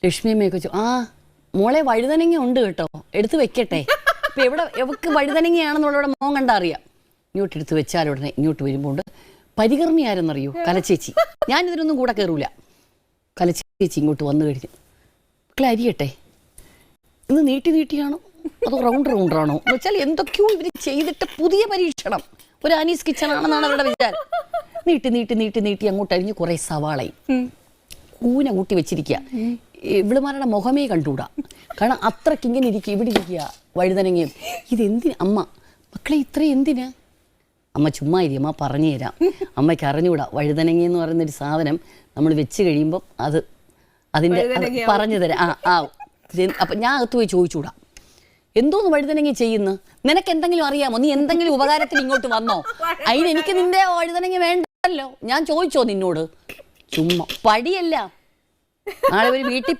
ലക്ഷ്മിയമ്മയൊക്കെ ആ മോളെ വഴുതനങ്ങ ഉണ്ട് കേട്ടോ, എടുത്ത് വെക്കട്ടെ. ഇപ്പം എവക്ക് വഴുതനങ്ങയാണെന്നുള്ളവിടെ മോൻ കണ്ടാ അറിയാം. ഇങ്ങോട്ട് എടുത്ത് വെച്ചാലുടനെ ഇങ്ങോട്ട് വരുമ്പോൾ പരികർമ്മി ആരെന്നറിയോ? കലച്ചേച്ചി. ഞാനിതിനൊന്നും കൂടെ കയറൂല. കലച്ചേച്ചി ഇങ്ങോട്ട് വന്നു കഴിഞ്ഞ് മക്കളെ അരിയട്ടെ, ഇന്ന് നീട്ടിയാണോ അതോ റൗണ്ടറാണോ എന്ന് വെച്ചാൽ എന്തൊക്കെയോ ഇവർ ചെയ്തിട്ട് പുതിയ പരീക്ഷണം. ഒരു ആനീസ് കിച്ചണാണെന്നാണ് അവരുടെ വിചാരം. നീട്ടി അങ്ങോട്ട് അരിഞ്ഞ് കുറേ സവാളയും കൂന കൂട്ടി വെച്ചിരിക്കുക. ഇവളുമാരുടെ മുഖമേ കണ്ടുകൂടാ, കാരണം അത്രയ്ക്ക് ഇങ്ങനെ ഇരിക്കുക. ഇവിടെ ഇരിക്കുക വഴുതനങ്ങയും. ഇതെന്തിന് അമ്മ മക്കളെ ഇത്രയും എന്തിനാ? അമ്മ ചുമ്മാ ഇരി, അമ്മ പറഞ്ഞു തരാം. അമ്മയ്ക്ക് അറിഞ്ഞുകൂടാ വഴുതനങ്ങ എന്ന് പറയുന്നൊരു സാധനം നമ്മൾ വെച്ച് കഴിയുമ്പം അതിൻ്റെ പറഞ്ഞു തരാം. അപ്പം ഞാൻ അകത്ത് പോയി ചോദിച്ചൂടാ, എന്തോന്ന് വഴുതനങ്ങ ചെയ്യുന്നു, നിനക്ക് എന്തെങ്കിലും അറിയാമോ, നീ എന്തെങ്കിലും ഉപകാരത്തിന് ഇങ്ങോട്ട് വന്നോ? അതിനെനിക്ക് നിന്റെ വഴുതനങ്ങ വേണ്ടല്ലോ, ഞാൻ ചോദിച്ചോ നിന്നോട്? ചുമ്മാ പടിയല്ല. നാളെ ഒരു വീട്ടിൽ